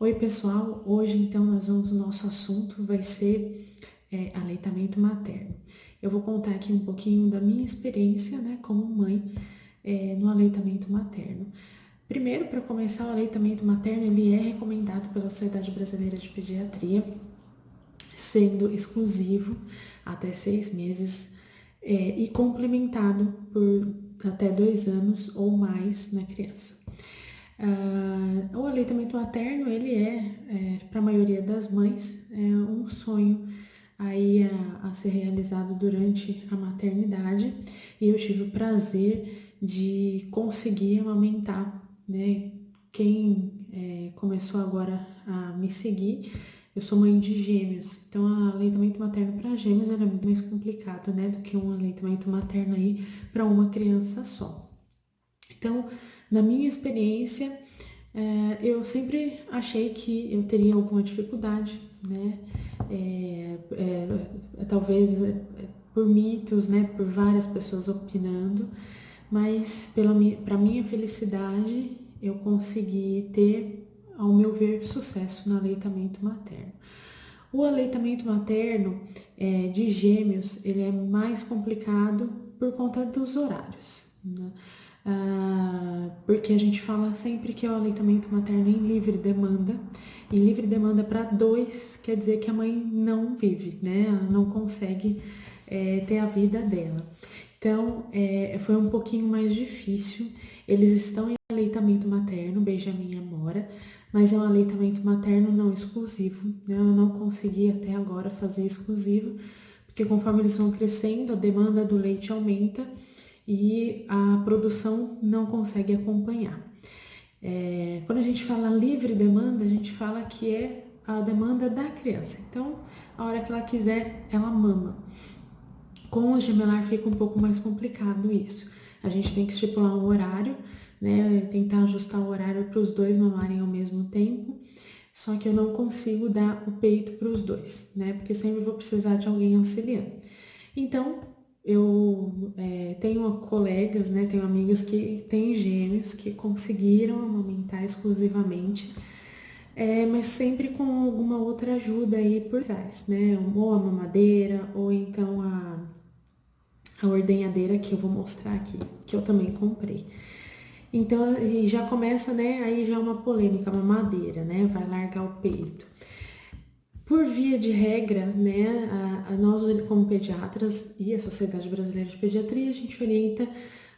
Oi pessoal, hoje então o nosso assunto vai ser aleitamento materno. Eu vou contar aqui um pouquinho da minha experiência, né, como mãe no aleitamento materno. Primeiro, para começar, o aleitamento materno ele é recomendado pela Sociedade Brasileira de Pediatria, sendo exclusivo até 6 meses e complementado por até 2 anos ou mais na criança. O aleitamento materno, ele para a maioria das mães, um sonho aí a ser realizado durante a maternidade, e eu tive o prazer de conseguir amamentar, né? Quem começou agora a me seguir, eu sou mãe de gêmeos, então o aleitamento materno para gêmeos é muito mais complicado, né, do que um aleitamento materno aí para uma criança só. Então, na minha experiência, eu sempre achei que eu teria alguma dificuldade, né? Talvez por mitos, né? Por várias pessoas opinando, mas para minha felicidade, eu consegui ter, ao meu ver, sucesso no aleitamento materno. O aleitamento materno de gêmeos, ele é mais complicado por conta dos horários, né? Porque a gente fala sempre que é o aleitamento materno em livre demanda, e livre demanda para dois quer dizer que a mãe não vive, né? Ela não consegue ter a vida dela. Então, foi um pouquinho mais difícil. Eles estão em aleitamento materno, Benjamin e Amora, mas é um aleitamento materno não exclusivo, né? Eu não consegui até agora fazer exclusivo, porque conforme eles vão crescendo, a demanda do leite aumenta e a produção não consegue acompanhar. Quando a gente fala livre demanda, a gente fala que é a demanda da criança. Então, a hora que ela quiser, ela mama. Com o gemelar fica um pouco mais complicado isso. A gente tem que estipular um horário, né? Tentar ajustar o horário para os dois mamarem ao mesmo tempo. Só que eu não consigo dar o peito para os dois, né? Porque sempre vou precisar de alguém auxiliando. Então, eu tenho colegas, né? Tenho amigas que têm gêmeos que conseguiram amamentar exclusivamente, mas sempre com alguma outra ajuda aí por trás, né? Ou a mamadeira, ou então a ordenhadeira que eu vou mostrar aqui, que eu também comprei. Então, já começa, né? Aí já é uma polêmica, a mamadeira, né? Vai largar o peito. Por via de regra, né, nós como pediatras e a Sociedade Brasileira de Pediatria, a gente orienta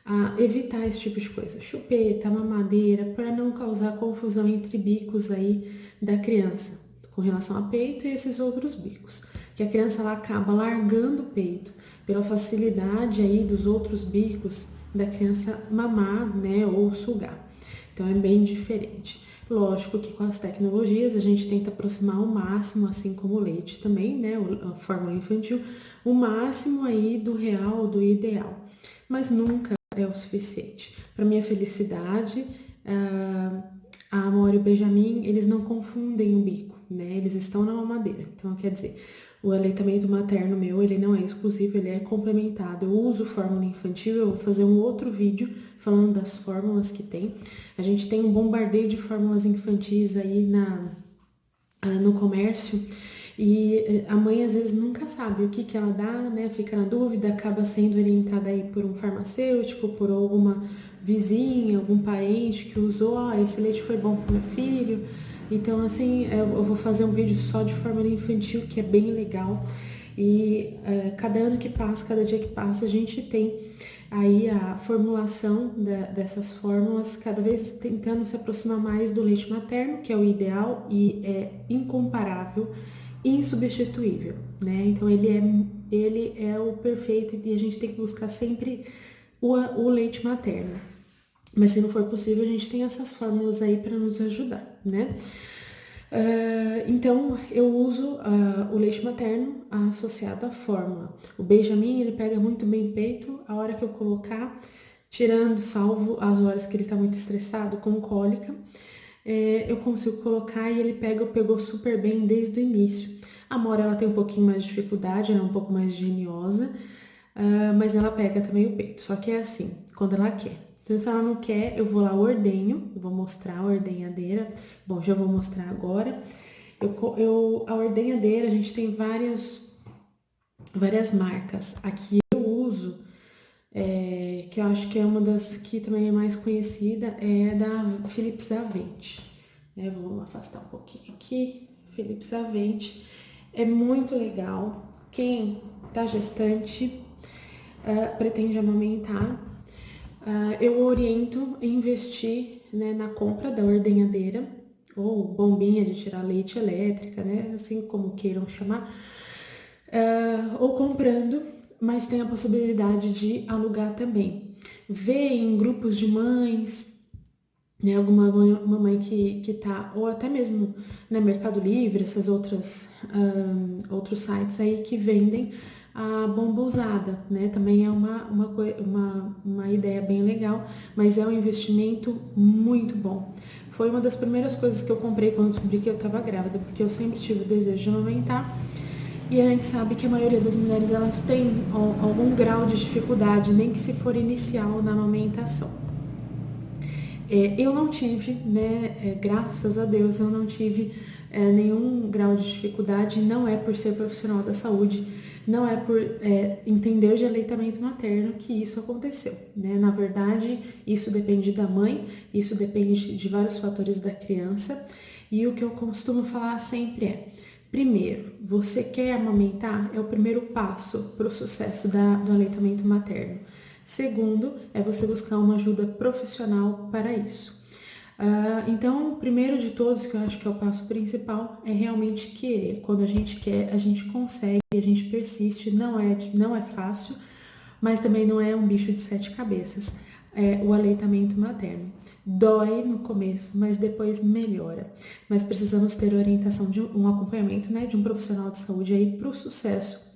a evitar esse tipo de coisa, chupeta, mamadeira, para não causar confusão entre bicos aí da criança, com relação a peito e esses outros bicos, que a criança ela acaba largando o peito pela facilidade aí dos outros bicos da criança mamar, né, ou sugar. Então é bem diferente. Lógico que com as tecnologias a gente tenta aproximar ao máximo, assim como o leite também, né, a fórmula infantil, o máximo aí do real, do ideal. Mas nunca é o suficiente. Para minha felicidade, a Amora e o Benjamin, eles não confundem o bico, né? Eles estão na mamadeira. Então, quer dizer, o aleitamento materno meu, ele não é exclusivo, ele é complementado. Eu uso fórmula infantil, eu vou fazer um outro vídeo falando das fórmulas que tem. A gente tem um bombardeio de fórmulas infantis aí no comércio, e a mãe às vezes nunca sabe o que ela dá, né? Fica na dúvida, acaba sendo orientada aí por um farmacêutico, por alguma vizinha, algum parente que usou, esse leite foi bom pro meu filho. Então, assim, eu vou fazer um vídeo só de fórmula infantil, que é bem legal. E cada ano que passa, cada dia que passa, a gente tem aí a formulação dessas fórmulas, cada vez tentando se aproximar mais do leite materno, que é o ideal e é incomparável, insubstituível, né? Então ele é o perfeito e a gente tem que buscar sempre o leite materno. Mas se não for possível, a gente tem essas fórmulas aí para nos ajudar, né? Então, eu uso o leite materno associado à fórmula. O Benjamin, ele pega muito bem peito, a hora que eu colocar, tirando, salvo as horas que ele tá muito estressado, com cólica, eu consigo colocar e ele pegou super bem desde o início. A Amora, ela tem um pouquinho mais de dificuldade, ela é um pouco mais geniosa, mas ela pega também o peito. Só que é assim, quando ela quer. Então, se ela não quer, eu vou lá, ordenho, vou mostrar a ordenhadeira. Bom, já vou mostrar agora. A ordenhadeira, a gente tem várias marcas. Aqui eu uso, que eu acho que é uma das que também é mais conhecida, é da Philips Avent. Vou afastar um pouquinho aqui. Philips Avent é muito legal. Quem tá gestante, pretende amamentar, eu oriento a investir, né, na compra da ordenhadeira ou bombinha de tirar leite elétrica, né, assim como queiram chamar, ou comprando, mas tem a possibilidade de alugar também. Ver em grupos de mães, né, alguma mãe que tá, ou até mesmo no Mercado Livre, essas outros sites aí que vendem a bomba usada, né? Também é uma ideia bem legal, mas é um investimento muito bom. Foi uma das primeiras coisas que eu comprei quando descobri que eu estava grávida, porque eu sempre tive o desejo de amamentar. E a gente sabe que a maioria das mulheres, elas têm algum grau de dificuldade, nem que se for inicial, na amamentação. Eu não tive, né, graças a Deus, eu não tive nenhum grau de dificuldade, não é por ser profissional da saúde, não é por entender de aleitamento materno que isso aconteceu, né? Na verdade, isso depende da mãe, isso depende de vários fatores da criança, e o que eu costumo falar sempre é: primeiro, você quer amamentar? É o primeiro passo para o sucesso do aleitamento materno. Segundo, é você buscar uma ajuda profissional para isso. Então, o primeiro de todos, que eu acho que é o passo principal, é realmente querer. Quando a gente quer, a gente consegue, a gente persiste. Não é fácil, mas também não é um bicho de 7 cabeças. O aleitamento materno. Dói no começo, mas depois melhora. Mas precisamos ter orientação de um acompanhamento, né, de um profissional de saúde aí para o sucesso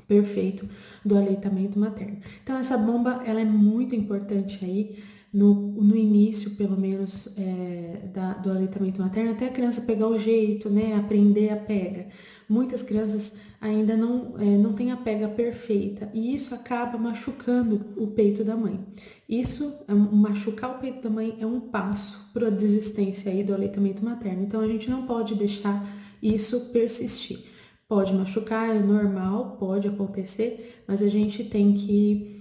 perfeito do aleitamento materno. Então, essa bomba, ela é muito importante aí no início, pelo menos, do aleitamento materno, até a criança pegar o jeito, né, aprender a pega. Muitas crianças ainda não têm a pega perfeita, e isso acaba machucando o peito da mãe. Machucar o peito da mãe é um passo para a desistência aí do aleitamento materno. Então, a gente não pode deixar isso persistir. Pode machucar, é normal, pode acontecer, mas a gente tem que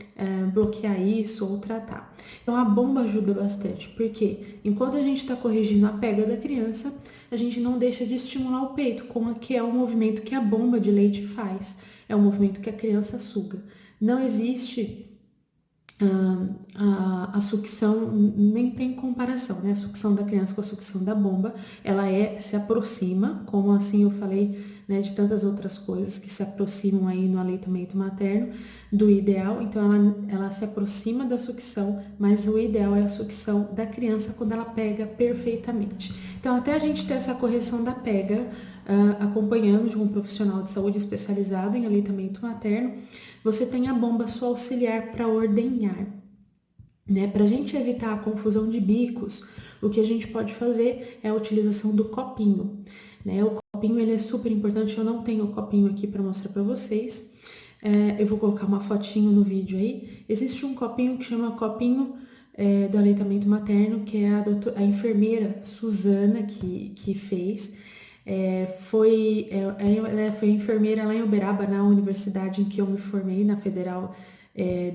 bloquear isso ou tratar. Então, a bomba ajuda bastante, porque enquanto a gente está corrigindo a pega da criança, a gente não deixa de estimular o peito, que é o movimento que a bomba de leite faz. É o movimento que a criança suga. Não existe a sucção, nem tem comparação, né? A sucção da criança com a sucção da bomba, ela se aproxima, como assim eu falei, né, de tantas outras coisas que se aproximam aí no aleitamento materno do ideal. Então ela se aproxima da sucção, mas o ideal é a sucção da criança quando ela pega perfeitamente. Então, até a gente ter essa correção da pega, acompanhando de um profissional de saúde especializado em aleitamento materno, você tem a bomba sua auxiliar para ordenhar. Né? Para a gente evitar a confusão de bicos, o que a gente pode fazer é a utilização do copinho. Né? O copinho, ele é super importante, eu não tenho o copinho aqui para mostrar para vocês. Eu vou colocar uma fotinho no vídeo aí. Existe um copinho que chama copinho do aleitamento materno, que é a enfermeira Suzana que fez. Ela foi enfermeira lá em Uberaba, na universidade em que eu me formei, na Federal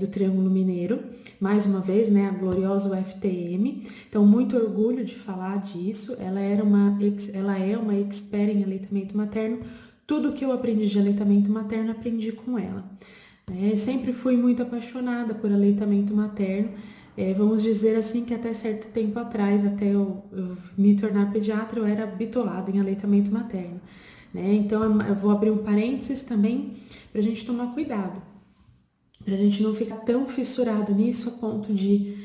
do Triângulo Mineiro, mais uma vez, né, a gloriosa UFTM. Então, muito orgulho de falar disso. Ela é uma expert em aleitamento materno. Tudo que eu aprendi de aleitamento materno, aprendi com ela. Sempre fui muito apaixonada por aleitamento materno. Vamos dizer assim que até certo tempo atrás, até eu me tornar pediatra, eu era bitolada em aleitamento materno. Então, eu vou abrir um parênteses também para a gente tomar cuidado, para a gente não ficar tão fissurado nisso a ponto de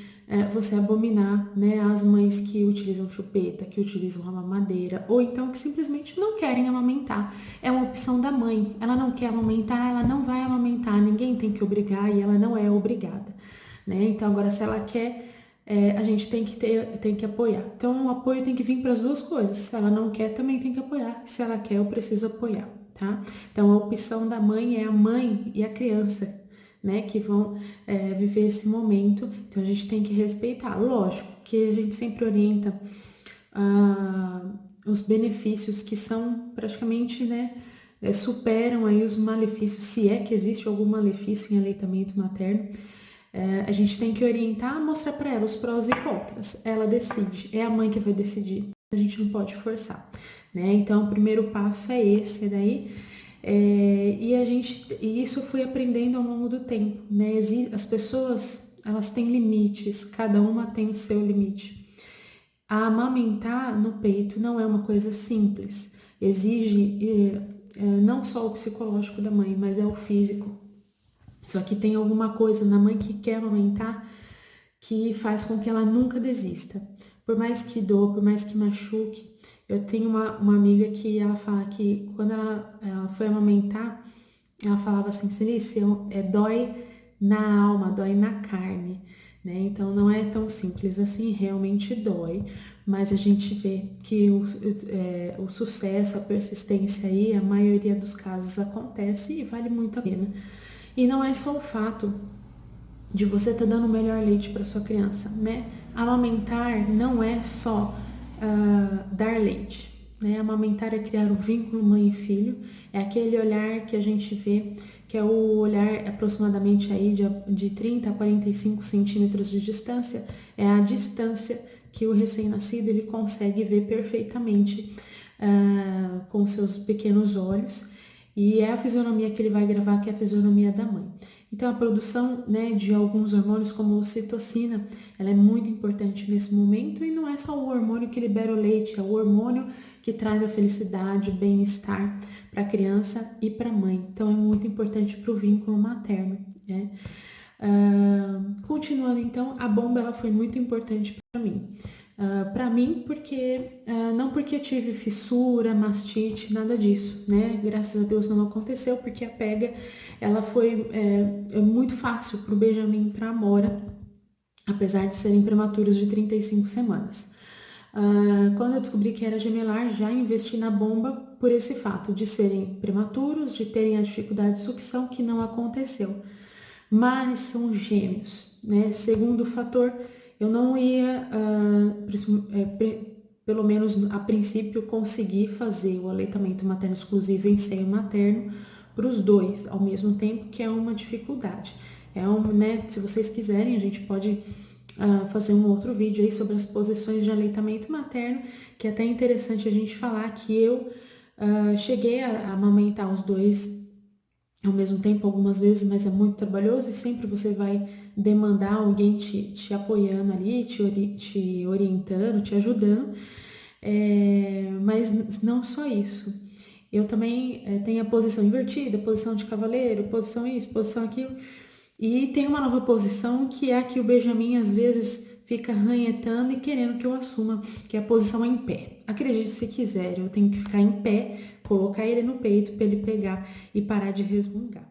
você abominar, né, as mães que utilizam chupeta, que utilizam a mamadeira, ou então que simplesmente não querem amamentar. É uma opção da mãe. Ela não quer amamentar, ela não vai amamentar. Ninguém tem que obrigar e ela não é obrigada. Né? Então, agora, se ela quer, a gente tem que apoiar. Então, o apoio tem que vir para as duas coisas. Se ela não quer, também tem que apoiar. Se ela quer, eu preciso apoiar, tá? Então, a opção da mãe é a mãe e a criança, né, que vão viver esse momento, então a gente tem que respeitar. Lógico que a gente sempre orienta os benefícios que são praticamente, né, superam aí os malefícios, se é que existe algum malefício em aleitamento materno. A gente tem que orientar, mostrar para ela os prós e contras. Ela decide, é a mãe que vai decidir. A gente não pode forçar, né? Então, o primeiro passo é esse daí. E isso eu fui aprendendo ao longo do tempo, né? As pessoas, elas têm limites, cada uma tem o seu limite. A amamentar no peito não é uma coisa simples. Exige não só o psicológico da mãe, mas é o físico. Só que tem alguma coisa na mãe que quer amamentar que faz com que ela nunca desista. Por mais que doa, por mais que machuque. Eu tenho uma amiga que ela fala que quando ela foi amamentar, ela falava assim, Celice, dói na alma, dói na carne, né? Então não é tão simples assim, realmente dói. Mas a gente vê que o sucesso, a persistência aí, a maioria dos casos acontece e vale muito a pena. E não é só o fato de você estar dando o melhor leite para sua criança, né? Amamentar não é só dar leite, né? Amamentar é criar o vínculo mãe e filho, é aquele olhar que a gente vê, que é o olhar aproximadamente aí de 30 a 45 centímetros de distância, é a distância que o recém-nascido ele consegue ver perfeitamente com seus pequenos olhos. E é a fisionomia que ele vai gravar, que é a fisionomia da mãe. Então, a produção, né, de alguns hormônios, como a ocitocina, ela é muito importante nesse momento. E não é só o hormônio que libera o leite, é o hormônio que traz a felicidade, o bem-estar para a criança e para a mãe. Então, é muito importante para o vínculo materno, né? Continuando, então, a bomba ela foi muito importante para mim. Porque não porque eu tive fissura, mastite, nada disso, né? Graças a Deus não aconteceu, porque a pega ela foi muito fácil para o Benjamin e para a Amora, apesar de serem prematuros de 35 semanas. Quando eu descobri que era gemelar, já investi na bomba por esse fato de serem prematuros, de terem a dificuldade de sucção, que não aconteceu. Mas são gêmeos, né? Segundo fator, eu não ia, pelo menos a princípio, conseguir fazer o aleitamento materno exclusivo em seio materno para os dois ao mesmo tempo, que é uma dificuldade. Né? Se vocês quiserem, a gente pode fazer um outro vídeo aí sobre as posições de aleitamento materno, que é até interessante a gente falar que eu cheguei a amamentar os dois ao mesmo tempo algumas vezes, mas é muito trabalhoso e sempre você vai demandar alguém te apoiando ali, te orientando, te ajudando, mas não só isso. Eu também tenho a posição invertida, posição de cavaleiro, posição isso, posição aquilo, e tem uma nova posição que é a que o Benjamin às vezes fica ranhetando e querendo que eu assuma, que é a posição em pé. Acredite se quiser, eu tenho que ficar em pé, colocar ele no peito para ele pegar e parar de resmungar.